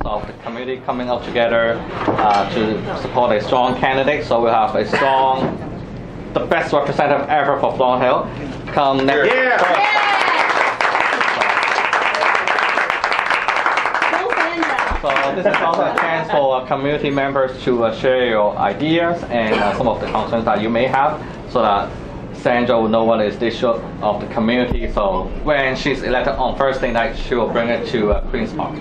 of the community coming out together to support a strong candidate. So we'll have a strong, the best representative ever for Thornhill come next year. So this is also a chance for community members to share your ideas and some of the concerns that you may have, so that Sandra will know what is the issue of the community. So when she's elected on Thursday night, she will bring it to Queen's Park.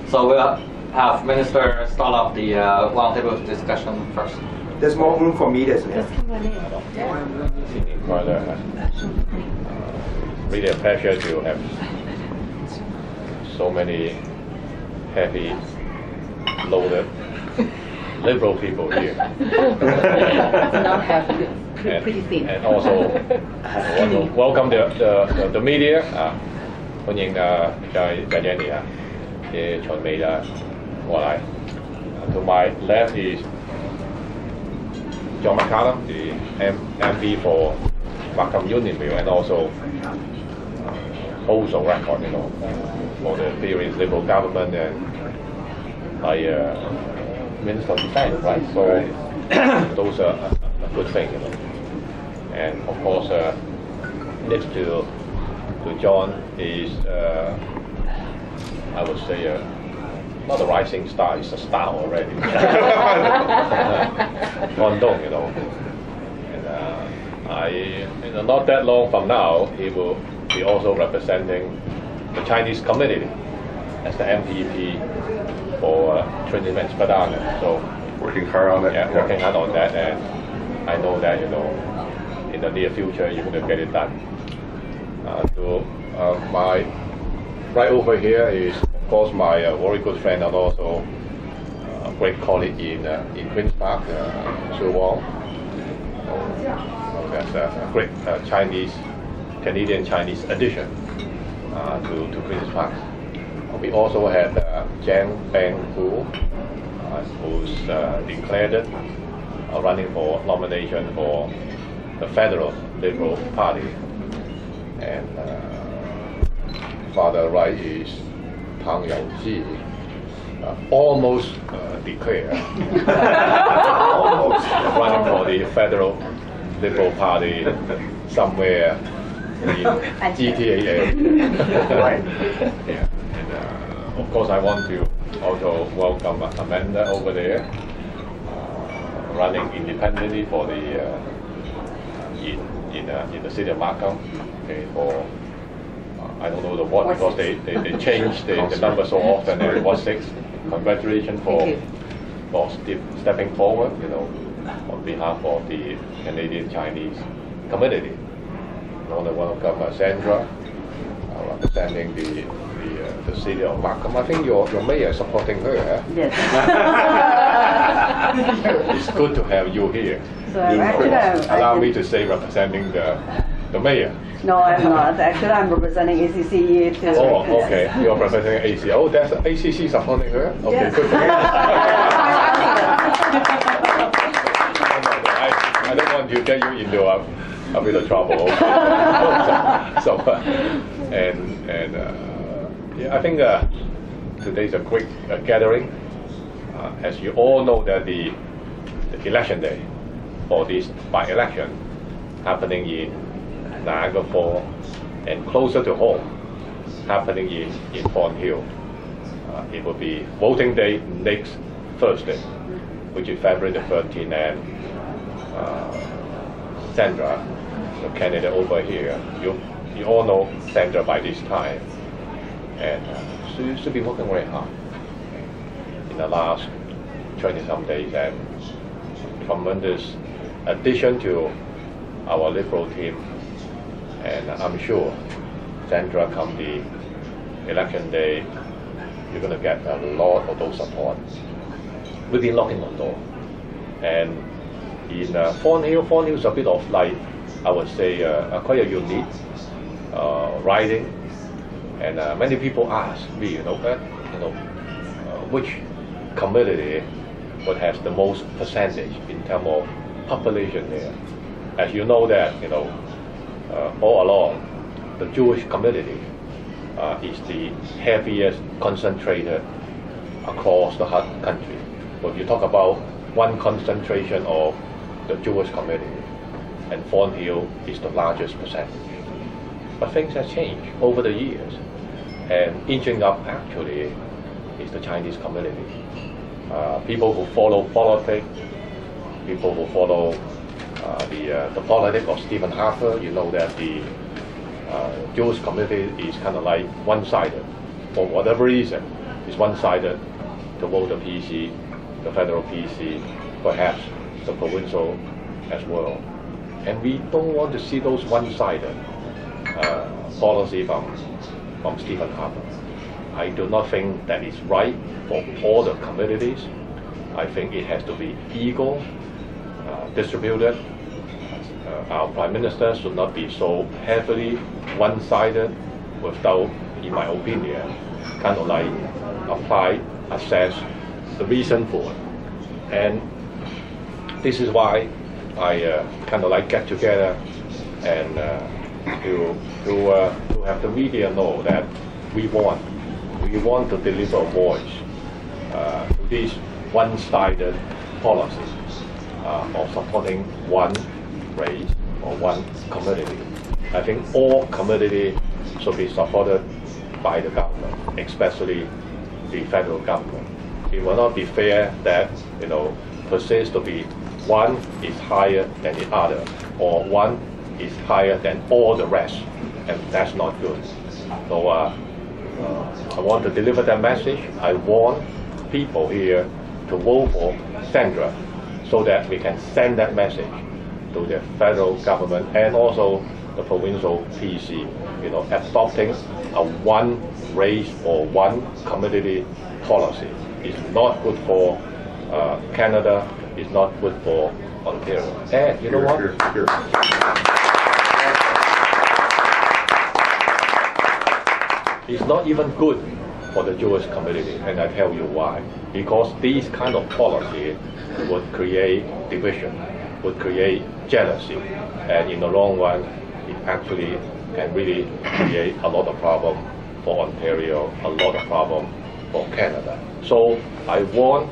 So we'll have Minister start off the roundtable discussion first. There's more room for me, isn't there? Really a pleasure to have so many heavy, loaded, liberal people here. Not heavy, pretty thin. And also want to welcome the media. 歡迎在 Jenny 嘅傳媒過來。To my left is John McCullum, the MP for McCullum Unionville, and also holds a record, for the previous Liberal government and Minister of Defense, right? So those are a good thing, And of course, next to John is, I would say, not a rising star, it's a star already. Guangdong, And not that long from now, he will be also representing the Chinese community as the MPP for Trinidad and Tobago. So Working hard on it. Yeah, working hard on that, and I know that in the near future you're going to get it done. My right over here is, of course, my very good friend and also a great colleague in Queen's Park, Su Wong. That's a great Canadian Chinese addition to Queen's Park. We also had Jiang Beng Hu, who's declared running for nomination for the Federal Liberal Party, and Father right is Tang Yongji, almost declared almost running for the Federal Liberal Party somewhere in GTA. Right. Yeah. And, of course, I want to also welcome Amanda over there, running independently for the in the city of McCullum. Okay, for I don't know the what, because they change the number so often. Ward 6. Congratulations for stepping forward, on behalf of the Canadian Chinese community. I want to welcome Sandra, representing the city of McCullum. I think your mayor is supporting her. Yes. It's good to have you here. So actually, allow me to say representing the mayor. No, I'm not. Actually, I'm representing ACCE too. Oh, okay. You're representing ACC. Oh, that's ACC supporting her? Okay, yes. Good for you. I don't want to get you into a bit of trouble. Yeah, I think today's a quick gathering. As you all know, that the election day for this by-election happening in Niagara Falls, and closer to home, happening in Thornhill. It will be voting day next Thursday, which is February the 13th, and Sandra, the candidate over here, you all know Sandra by this time, and she should be working very hard in the last 20-some days, and tremendous addition to our Liberal team. And I'm sure, Sandra, come the election day, you're going to get a lot of those support. We've been knocking on door. And in Thornhill is a bit of like, I would say, quite a unique riding. And many people ask me, which community would have the most percentage in terms of population there. As you know that, all along, the Jewish community is the heaviest concentrated across the country. But you talk about one concentration of the Jewish community, and Thornhill is the largest percentage. But things have changed over the years, and inching up actually is the Chinese community. People who follow politics, people who follow the politics of Stephen Harper, you know that the Jewish community is kind of like one-sided. For whatever reason, it's one-sided to vote the PC, the federal PC, perhaps the provincial as well. And we don't want to see those one-sided policy from Stephen Harper. I do not think that is right for all the communities. I think it has to be equal, distributed. Our Prime Minister should not be so heavily one-sided without, in my opinion, kind of like assess the reason for it. And this is why I kind of like get together and to have the media know that we want to deliver a voice to these one-sided policies of supporting one race or one community. I think all community should be supported by the government, especially the federal government. It will not be fair that persists to be one is higher than the other, or one is higher than all the rest, and that's not good. So I want to deliver that message. I want people here to vote for Sandra so that we can send that message to the federal government and also the provincial PC, adopting a one race or one community policy is not good for Canada, is not good for Ontario. And you know what? It's not even good for the Jewish community, and I tell you why. Because these kind of policy would create division, would create jealousy, and in the long run, it actually can really create a lot of problem for Ontario, a lot of problem for Canada. So I want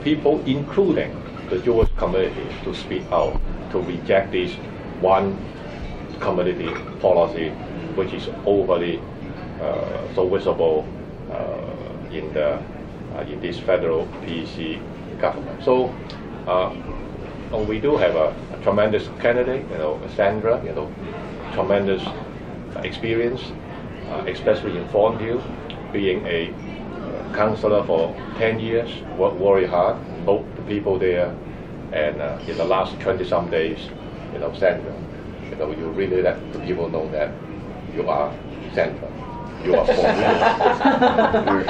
people, including the Jewish community, to speak out, to reject this one community policy, which is overly so visible in this federal PC government. So we do have a tremendous candidate, Sandra, tremendous experience, especially in Thornhill, being a councillor for 10 years, worked very hard, vote the people there, and in the last 20-some days, Sandra, you really let the people know that you are Sandra. You are Thornhill.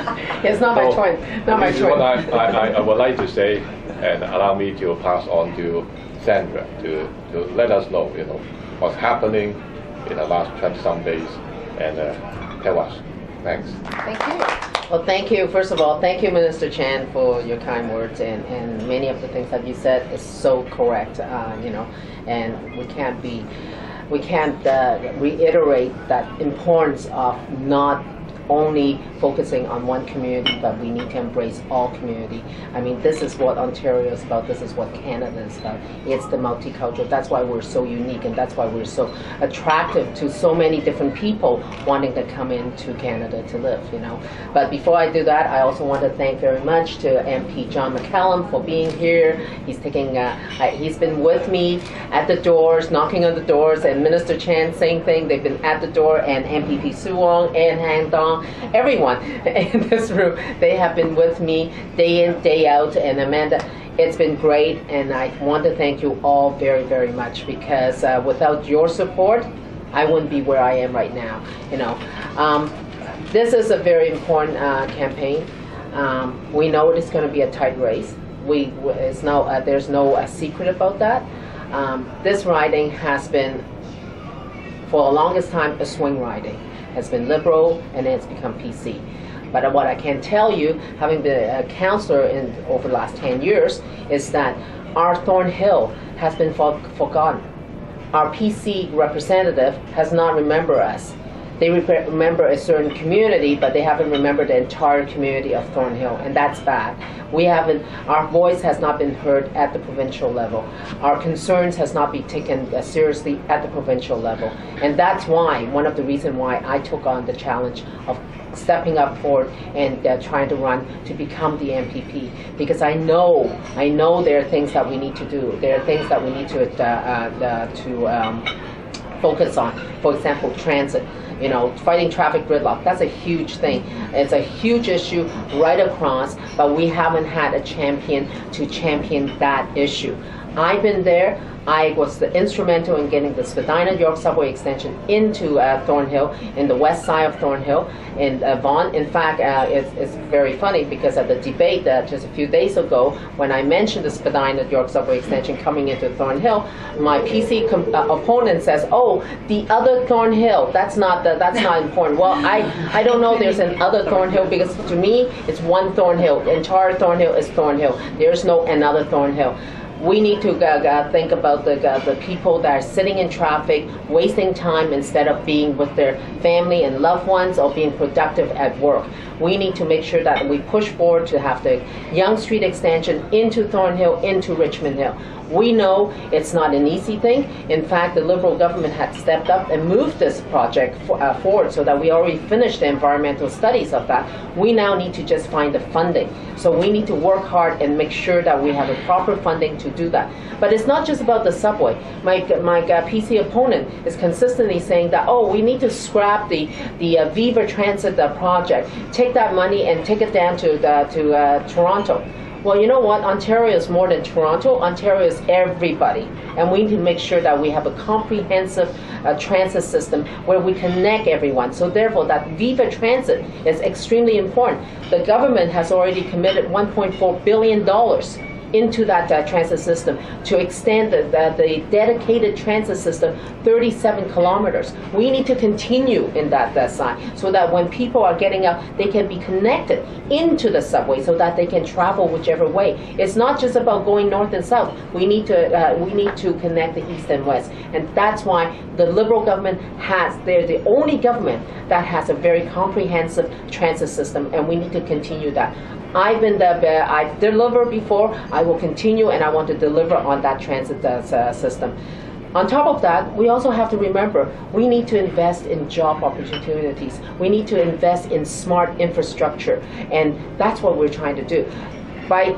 It's not my twin. Not my twin. What I would like to say, and allow me to pass on to Sandra to let us know, what's happening in the last 20-some days, and tell us. Thanks. Thank you. Well, thank you. First of all, thank you, Minister Chan, for your kind words, and many of the things that you said is so correct. And we can't reiterate that importance of not only focusing on one community, but we need to embrace all community. I mean, this is what Ontario is about. This is what Canada is about. It's the multicultural. That's why we're so unique, and that's why we're so attractive to so many different people wanting to come into Canada to live, But before I do that, I also want to thank very much to MP John McCullum for being here. He's he's been with me at the doors, knocking on the doors, and Minister Chan, same thing. They've been at the door, and MPP Suong and Han Dong, everyone in this room, they have been with me day in, day out. And Amanda, it's been great, and I want to thank you all very, very much, because without your support, I wouldn't be where I am right now. This is a very important campaign. We know it's going to be a tight race. There's no secret about that. This riding has been, for the longest time, a swing riding. Has been Liberal, and then it's become PC. But what I can tell you, having been a councillor over the last 10 years, is that our Thornhill has been forgotten. Our PC representative has not remembered us. They remember a certain community, but they haven't remembered the entire community of Thornhill, and that's bad. Our voice has not been heard at the provincial level. Our concerns has not been taken seriously at the provincial level, and that's why, one of the reasons why I took on the challenge of stepping up forward and trying to run to become the MPP, because I know there are things that we need to do. There are things that we need to focus on. For example, transit. Fighting traffic gridlock, that's a huge thing. It's a huge issue right across, but we haven't had a champion to champion that issue. I've been there. I was instrumental in getting the Spadina-York subway extension into Thornhill, in the west side of Thornhill, in Vaughan. In fact, it's very funny because at the debate just a few days ago, when I mentioned the Spadina-York subway extension coming into Thornhill, my PC opponent says, "Oh, the other Thornhill. That's not important." Well, I don't know. There's another Thornhill, because to me, it's one Thornhill. The entire Thornhill is Thornhill. There's no another Thornhill. We need to think about the people that are sitting in traffic, wasting time instead of being with their family and loved ones or being productive at work. We need to make sure that we push forward to have the Yonge Street extension into Thornhill, into Richmond Hill. We know it's not an easy thing. In fact, the Liberal government had stepped up and moved this project forward so that we already finished the environmental studies of that. We now need to just find the funding. So we need to work hard and make sure that we have the proper funding to do that. But it's not just about the subway. My PC opponent is consistently saying that, oh, we need to scrap the Viva Transit project, take that money and take it down to Toronto. Well, you know what? Ontario is more than Toronto. Ontario is everybody. And we need to make sure that we have a comprehensive transit system where we connect everyone. So therefore, that Viva Transit is extremely important. The government has already committed $1.4 billion into that transit system to extend the dedicated transit system 37 kilometers. We need to continue in that side so that when people are getting up, they can be connected into the subway so that they can travel whichever way. It's not just about going north and south. We need to connect the east and west, and that's why the Liberal government they're the only government that has a very comprehensive transit system, and we need to continue that. I've delivered before, I will continue, and I want to deliver on that transit system. On top of that, we also have to remember we need to invest in job opportunities. We need to invest in smart infrastructure, and that's what we're trying to do. By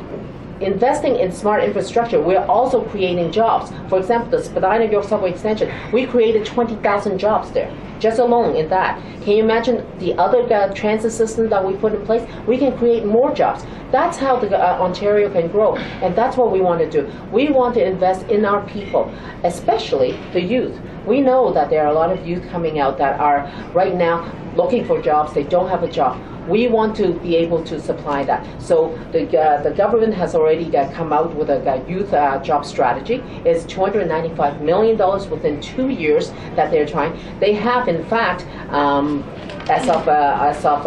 investing in smart infrastructure, we're also creating jobs. For example, the Spadina-York subway extension, we created 20,000 jobs there, just alone in that. Can you imagine the other transit system that we put in place? We can create more jobs. That's how Ontario can grow, and that's what we want to do. We want to invest in our people, especially the youth. We know that there are a lot of youth coming out that are right now looking for jobs. They don't have a job. We want to be able to supply that. So the government has already come out with a youth job strategy. It's $295 million within 2 years that they're trying. They have, in fact, as of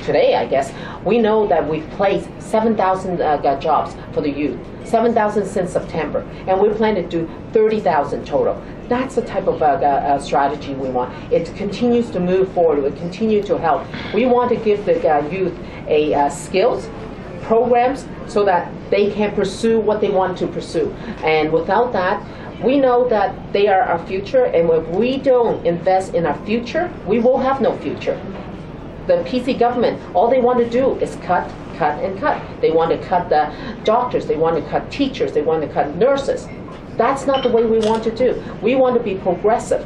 today, I guess, we know that we've placed 7,000 jobs for the youth. 7,000 since September, and we plan to do 30,000 total. That's the type of strategy we want. It continues to move forward. It will continue to help. We want to give the youth skills, programs, so that they can pursue what they want to pursue. And without that, we know that they are our future, and if we don't invest in our future, we will have no future. The PC government, all they want to do is cut, and cut. They want to cut the doctors, they want to cut teachers, they want to cut nurses. That's not the way we want to do. We want to be progressive.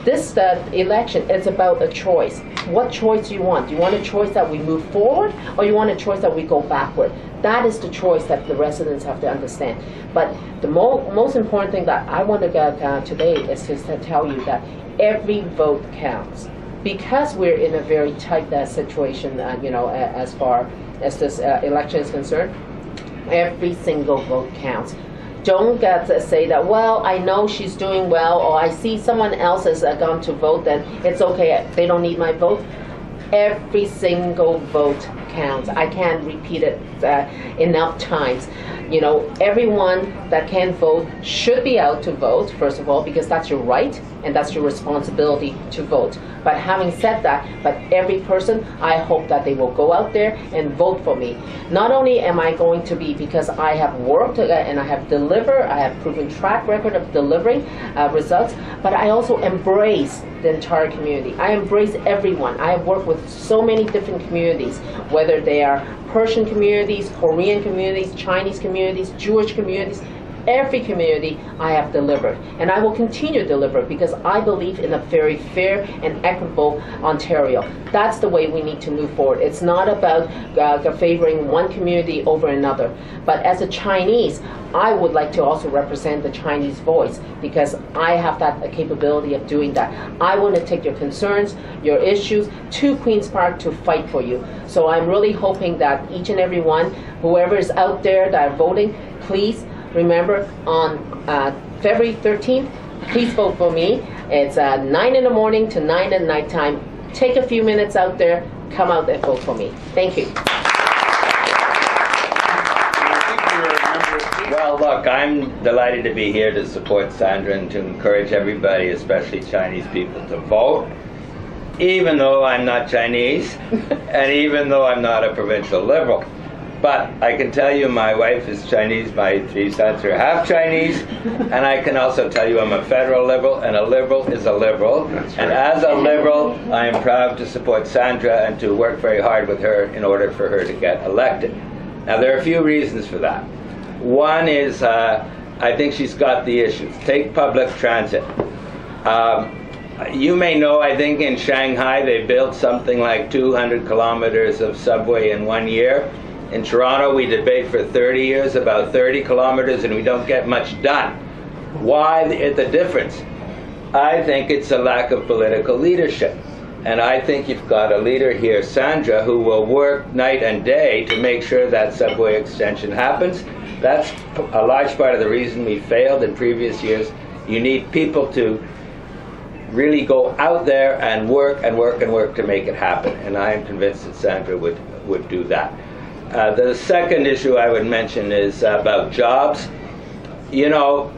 This election is about a choice. What choice do you want? Do you want a choice that we move forward, or you want a choice that we go backward? That is the choice that the residents have to understand. But the most important thing that I want to get today is just to tell you that every vote counts. Because we're in a very tight situation, as far as this election is concerned, every single vote counts. Don't say that, well, I know she's doing well, or I see someone else has gone to vote, then it's okay, they don't need my vote. Every single vote counts. I can't repeat it enough times. You know, everyone that can vote should be out to vote, first of all, because that's your right and that's your responsibility to vote. But having said that, but every person, I hope that they will go out there and vote for me. Not only am I going to be, because I have worked and I have delivered, I have proven track record of delivering results, but I also embrace the entire community. I embrace everyone. I have worked with so many different communities, whether they are Persian communities, Korean communities, Chinese communities, Jewish communities. Every community I have delivered, and I will continue to deliver because I believe in a very fair and equitable Ontario. That's the way we need to move forward. It's not about favoring one community over another. But as a Chinese, I would like to also represent the Chinese voice because I have that capability of doing that. I want to take your concerns, your issues to Queen's Park to fight for you. So I'm really hoping that each and every one, whoever is out there that are voting, please remember on February 13th, please vote for me. It's 9 in the morning to 9 at night time. Take a few minutes out there, come out and vote for me. Thank you. Well, look, I'm delighted to be here to support Sandra and to encourage everybody, especially Chinese people, to vote, even though I'm not Chinese and even though I'm not a provincial Liberal. But I can tell you my wife is Chinese, my 3 sons are half Chinese, and I can also tell you I'm a federal Liberal, and a Liberal is a Liberal. And as a Liberal, I am proud to support Sandra and to work very hard with her in order for her to get elected. Now, there are a few reasons for that. One is I think she's got the issues. Take public transit. You may know, I think in Shanghai they built something like 200 kilometers of subway in 1 year. In Toronto, we debate for 30 years about 30 kilometers and we don't get much done. Why the difference? I think it's a lack of political leadership. And I think you've got a leader here, Sandra, who will work night and day to make sure that subway extension happens. That's a large part of the reason we failed in previous years. You need people to really go out there and work and work and work to make it happen. And I am convinced that Sandra would do that. The second issue I would mention is about jobs. You know,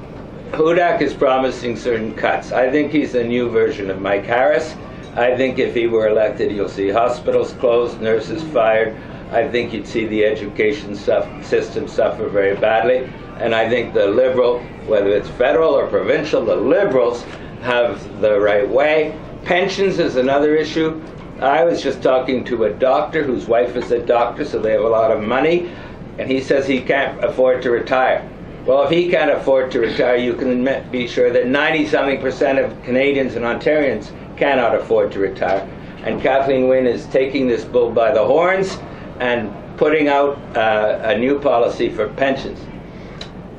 Hudak is promising certain cuts. I think he's a new version of Mike Harris. I think if he were elected, you'll see hospitals closed, nurses fired. I think you'd see the education system suffer very badly. And I think the Liberal, whether it's federal or provincial, the Liberals have the right way. Pensions is another issue. I was just talking to a doctor whose wife is a doctor, so they have a lot of money, and he says he can't afford to retire. Well, if he can't afford to retire, you can be sure that 90-something% of Canadians and Ontarians cannot afford to retire. And Kathleen Wynne is taking this bull by the horns and putting out a new policy for pensions.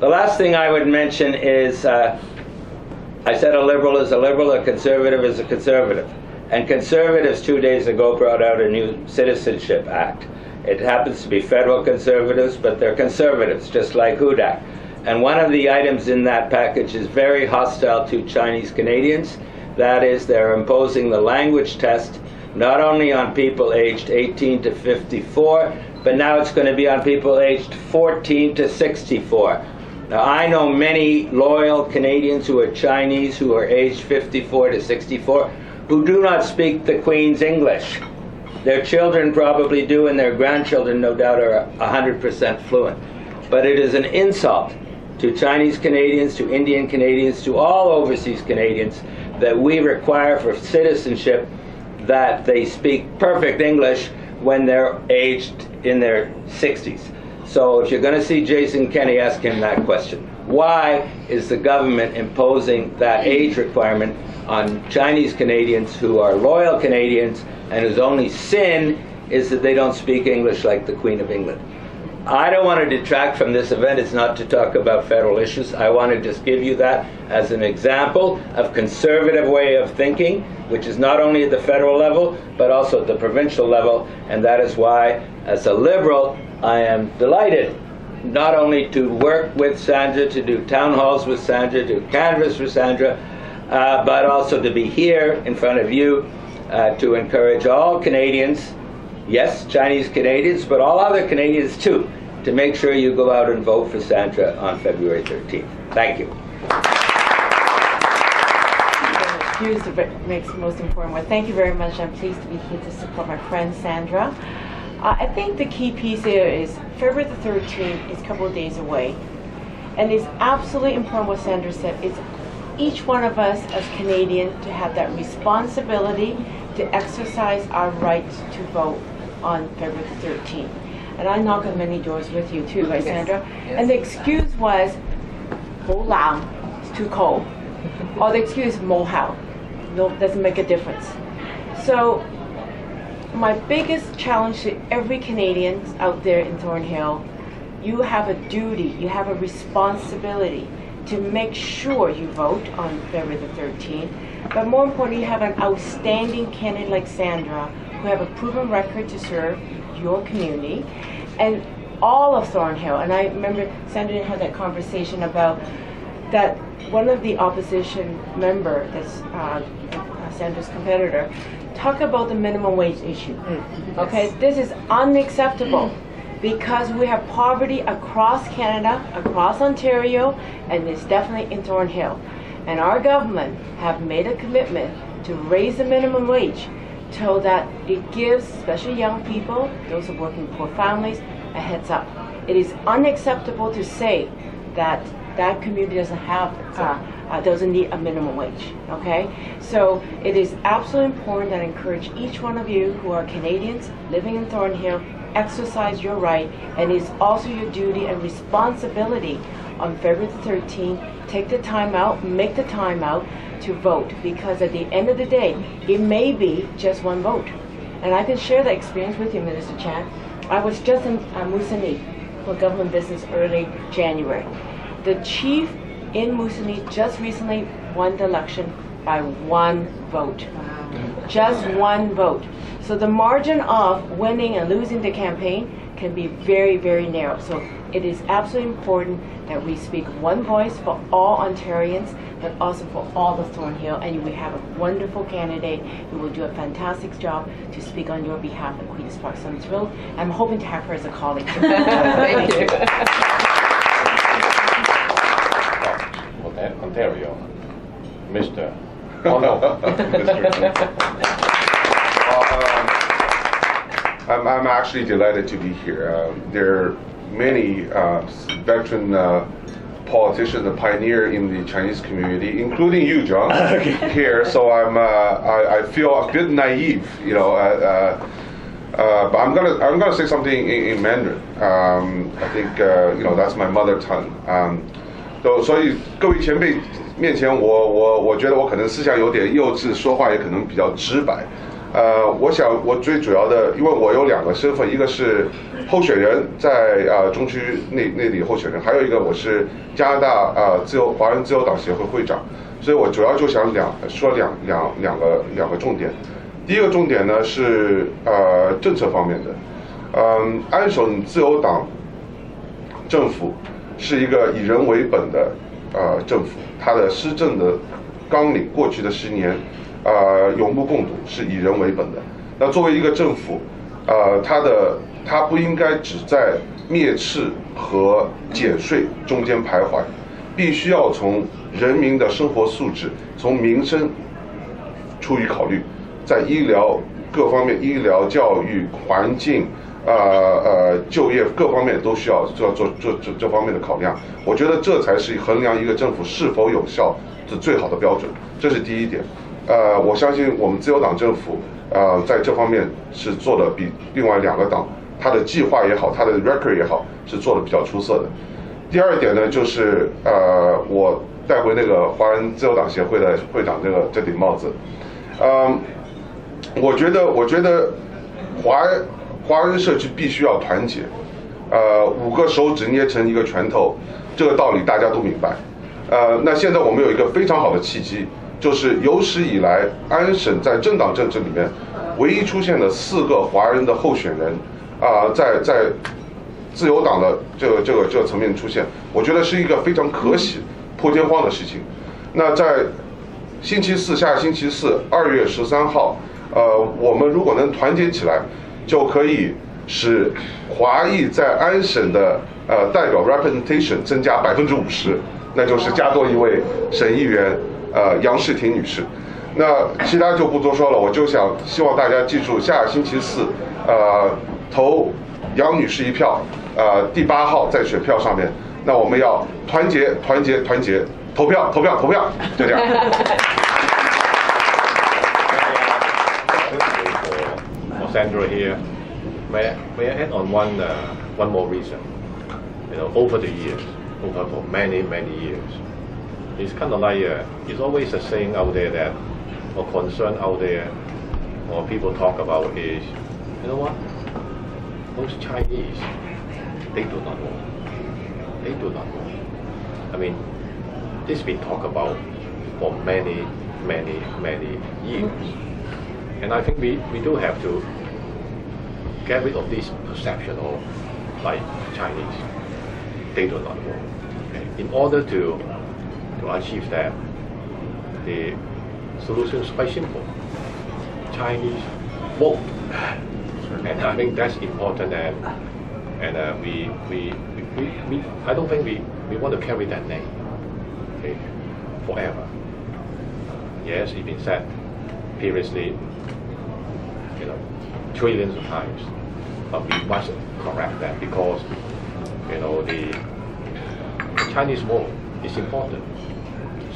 The last thing I would mention is, I said a Liberal is a Liberal, a Conservative is a Conservative. And Conservatives 2 days ago brought out a new Citizenship Act. It happens to be federal Conservatives, but they're Conservatives, just like Hudak. And one of the items in that package is very hostile to Chinese Canadians. That is, they're imposing the language test not only on people aged 18 to 54, but now it's going to be on people aged 14 to 64. Now, I know many loyal Canadians who are Chinese who are aged 54 to 64 who do not speak the Queen's English. Their children probably do, and their grandchildren, no doubt, are 100% fluent. But it is an insult to Chinese Canadians, to Indian Canadians, to all overseas Canadians that we require for citizenship that they speak perfect English when they're aged in their 60s. So if you're going to see Jason Kenney, ask him that question. Why is the government imposing that age requirement on Chinese Canadians who are loyal Canadians and whose only sin is that they don't speak English like the Queen of England? I don't want to detract from this event. It's not to talk about federal issues. I want to just give you that as an example of conservative way of thinking, which is not only at the federal level, but also at the provincial level. And that is why, as a Liberal, I am delighted not only to work with Sandra, to do town halls with Sandra, to canvass for Sandra, but also to be here in front of you to encourage all Canadians yes, Chinese Canadians, but all other Canadians too, to make sure you go out and vote for Sandra on February 13th. Thank you. Excuse makes the most important one. Thank you very much. I'm pleased to be here to support my friend Sandra. I think the key piece here is February the 13th is a couple of days away. And it's absolutely important what Sandra said. It's each one of us as Canadians to have that responsibility to exercise our right to vote on February the 13th. And I knock on many doors with you too, right, Sandra? Yes. And the excuse was, "Ho lao, it's too cold." Or the excuse, "Mo hao." No, doesn't make a difference. So my biggest challenge to every Canadian out there in Thornhill, you have a duty, you have a responsibility to make sure you vote on February the 13th. But more importantly, you have an outstanding candidate like Sandra, who have a proven record to serve your community and all of Thornhill. And I remember Sandra had that conversation about that one of the opposition member, that's Sandra's competitor, talk about the minimum wage issue. Okay, this is unacceptable because we have poverty across Canada, across Ontario, and it's definitely in Thornhill. And our government have made a commitment to raise the minimum wage so that it gives, especially young people, those who work in poor families, a heads up. It is unacceptable to say that that community doesn't need a minimum wage, okay? So it is absolutely important that I encourage each one of you who are Canadians living in Thornhill, exercise your right, and it's also your duty and responsibility on February the 13th, take the time out, make the time out to vote, because at the end of the day, it may be just one vote. And I can share that experience with you, Minister Chan. I was just in Moosonee for government business early January. The chief in Moosonee just recently won the election by one vote. Just one vote. So the margin of winning and losing the campaign can be very, very narrow. So it is absolutely important that we speak one voice for all Ontarians, but also for all of Thornhill. And we have a wonderful candidate who will do a fantastic job to speak on your behalf at Queen's Park. So I'm thrilled. I'm hoping to have her as a colleague. Thank you. Ontario, Mr. Oh no, I'm actually delighted to be here. There are many veteran politicians and pioneers in the Chinese community, including you, John, here. So I feel a bit naive, you know. But I'm gonna say something in Mandarin. I think you know, that's my mother tongue. 所以各位前辈面前，我觉得我可能思想有点幼稚，说话也可能比较直白。我想我最主要的，因为我有两个身份，一个是候选人，在中区内地候选人，还有一个我是加拿大华人自由党协会会长，所以我主要就想说两个重点。第一个重点呢是政策方面的，安省自由党政府是一个以人为本的政府，它的施政的纲领过去的10年永不共睹，是以人为本的。那作为一个政府，它不应该只在灭斥和减税中间徘徊，必须要从人民的生活素质、从民生出于考虑，在医疗各方面，医疗、教育、环境。就业各方面都需要做这方面的考量，我觉得这才是衡量一个政府是否有效的最好的标准，这是第一点。我相信我们自由党政府在这方面是做的比另外两个党，它的计划也好，它的 record 也好，是做的比较出色的。第二点呢，就是我带回那个华人自由党协会的会长这顶帽子，我觉得华人社区必须要团结，5个手指捏成一个拳头，这个道理大家都明白。那现在我们有一个非常好的契机，就是有史以来安省在政党政治里面唯一出现的4个华人的候选人，在自由党的这个层面出现，我觉得是一个非常可喜、破天荒的事情。那在下星期四2月13号，我们如果能团结起来，就可以使华裔在安省的代表 representation 增加50%，那就是加多一位省议员杨世婷女士。那其他就不多说了，我就希望大家记住，下星期四投杨女士一票，第8号在选票上面。那我们要团结，投票，就这样。For Sandra here, may I add on one more reason? Over the years, over for many years, it's kind of like it's always a saying out there that, or concern out there, or people talk about is, you know what? Those Chinese, they do not know. They do not know. I mean, this has been talked about for many years. And I think we do have to get rid of this perception of like Chinese. They do not know. Okay? In order to achieve that, the solution is quite simple. Chinese vote. And I think that's important, and I don't think we want to carry that name, okay, forever. Yes, it's been said previously, trillions of times, but we must correct that because, the Chinese vote is important.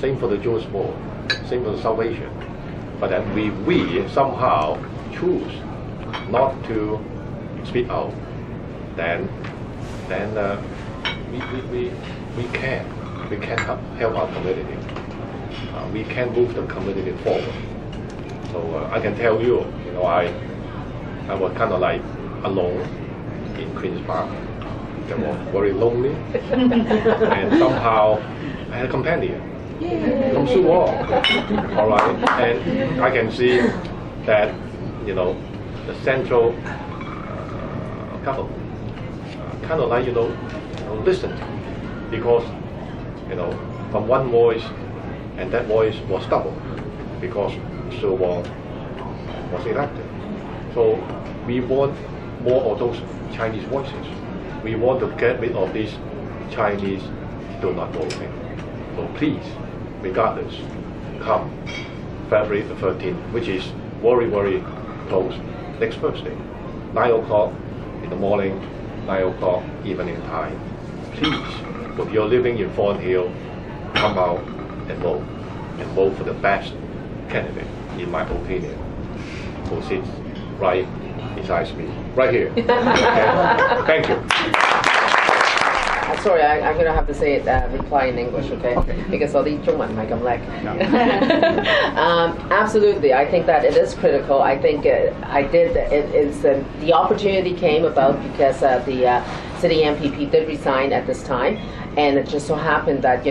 Same for the Jewish vote, same for the South Asian. But then we somehow choose not to speak out, then we can help our community. We can move the community forward. So I can tell you, I was kind of like alone in Queen's Park. I was very lonely, and somehow I had a companion from Sue Wall. All right, and I can see that the central government kind of like listen, because from one voice, and that voice was double because Sue Wall was elected. So we want more of those Chinese voices. We want to get rid of this Chinese do not voting. So please, regardless, come February the 13th, which is very close, next Thursday, 9 o'clock in the morning, 9 o'clock evening time. Please, if you're living in Thornhill, come out and vote for the best candidate, in my opinion, who sits right beside me, right here. Okay? Thank you. Sorry, I'm going to have to say it, reply in English, okay? Because 我啲中文唔係咁叻。Absolutely, I think that it is critical. I think the opportunity came about because the city MPP did resign at this time, and it just so happened that,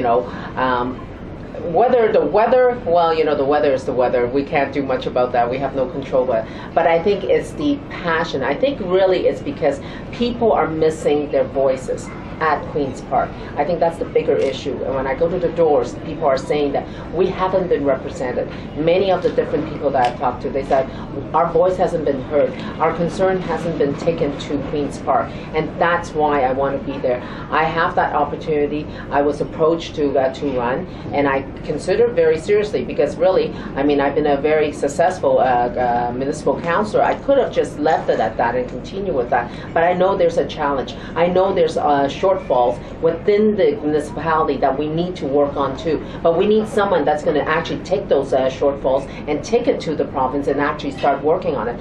whether the weather, well, the weather is the weather. We can't do much about that. We have no control. But I think it's the passion. I think really it's because people are missing their voices at Queen's Park. I think that's the bigger issue. And when I go to the doors, people are saying that we haven't been represented. Many of the different people that I've talked to, they said our voice hasn't been heard. Our concern hasn't been taken to Queen's Park. And that's why I want to be there. I have that opportunity. I was approached to run, and I consider very seriously because really, I've been a very successful municipal councillor. I could have just left it at that and continue with that. But I know there's a challenge. I know there's shortfalls within the municipality that we need to work on too. But we need someone that's going to actually take those shortfalls and take it to the province and actually start working on it.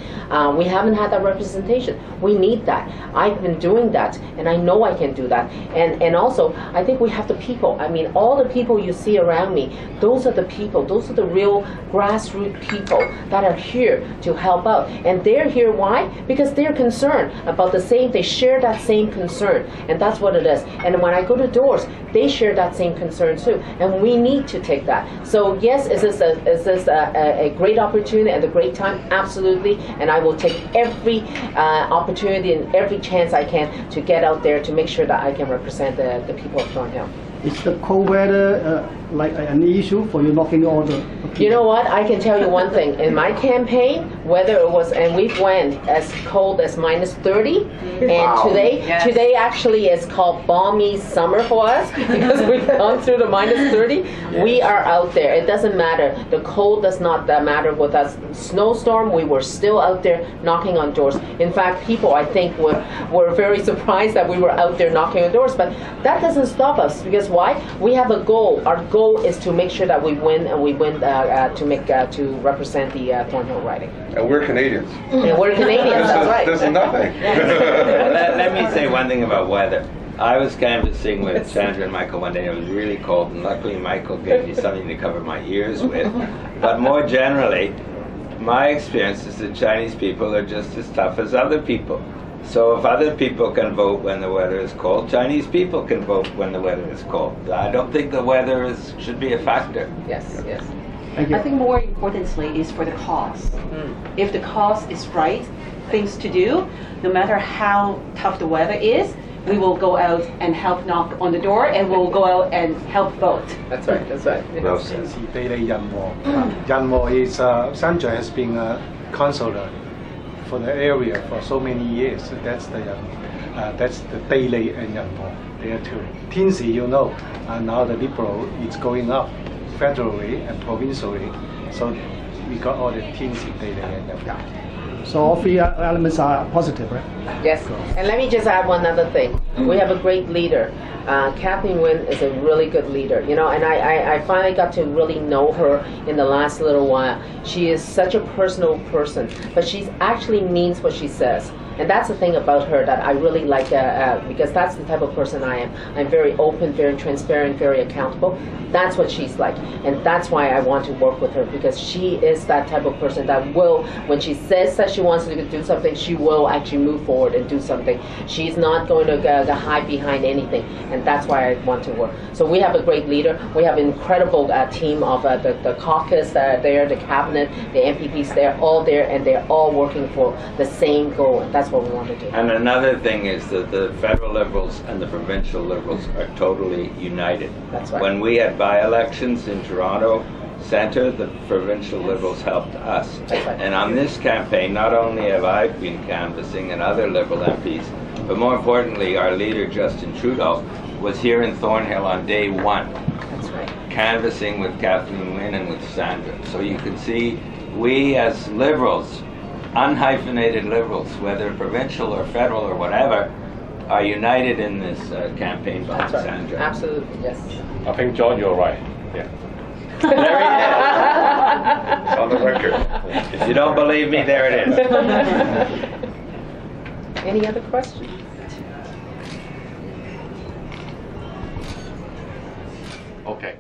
We haven't had that representation. We need that. I've been doing that, and I know I can do that. And also, I think we have the people. All the people you see around me, those are the people. Those are the real grassroots people that are here to help out. And they're here, why? Because they're concerned about the same, they share that same concern. And that's what it is. And when I go to doors, they share that same concern too. And we need to take that. So yes, is this a great opportunity and a great time? Absolutely. And I will take every opportunity and every chance I can to get out there to make sure that I can represent the people of Thornhill. Is the cold weather like an issue for you knocking all the people? You know what? I can tell you one thing. In my campaign, whether it was, and we went as cold as -30, and Wow. today actually is called balmy summer for us because we've gone through the -30. We are out there. It doesn't matter. The cold does not matter with us. Snowstorm, we were still out there knocking on doors. In fact, people I think were very surprised that we were out there knocking on doors, but that doesn't stop us because why? We have a goal. Our goal is to make sure that we win, and we win to represent the Thornhill riding. And we're Canadians. And we're Canadians, that's right. This is nothing. Let me say one thing about weather. I was canvassing with Sandra and Michael one day. It was really cold, and luckily Michael gave me something to cover my ears with. But more generally, my experience is that Chinese people are just as tough as other people. So if other people can vote when the weather is cold, Chinese people can vote when the weather is cold. I don't think the weather should be a factor. Yes, yes. Thank you. I think more importantly is for the cause. If the cause is right, things to do, no matter how tough the weather is, we will go out and help knock on the door, and we'll go out and help vote. That's right, that's right. Well 天 said. 時地利人和。人和 is Sandra has been a counselor for the area for so many years. That's the 地利 and 人和 there too. 天時 you know, and now the Liberal is going up federally and provincially, so we got all the 天時地利 and 人和。 So all three elements are positive, right? Yes, and let me just add one other thing. We have a great leader. Kathleen Wynne is a really good leader, you know, and I finally got to really know her in the last little while. She is such a personal person, but she actually means what she says. And that's the thing about her that I really like, because that's the type of person I am. I'm very open, very transparent, very accountable. That's what she's like. And that's why I want to work with her, because she is that type of person that will, when she says that she wants to do something, she will actually move forward and do something. She's not going to hide behind anything. And that's why I want to work. So we have a great leader. We have an incredible team of the caucus there, the cabinet, the MPPs, they're all there, and they're all working for the same goal. And that's what we want to do. And another thing is that the federal Liberals and the provincial Liberals are totally united. That's right. When we had by-elections in Toronto Centre, the provincial Liberals helped us. That's right. And on this campaign, not only have I been canvassing and other Liberal MPs, but more importantly, our leader, Justin Trudeau, was here in Thornhill on day one, That's right. canvassing with Kathleen Wynne and with Sandra. So you can see we as Liberals, unhyphenated Liberals, whether provincial or federal or whatever, are united in this campaign behind That's right. Sandra. Absolutely, yes. I think, John, you're right. Yeah. There It's on the record. it is. If you don't believe me, there it is. Any other questions? Okay.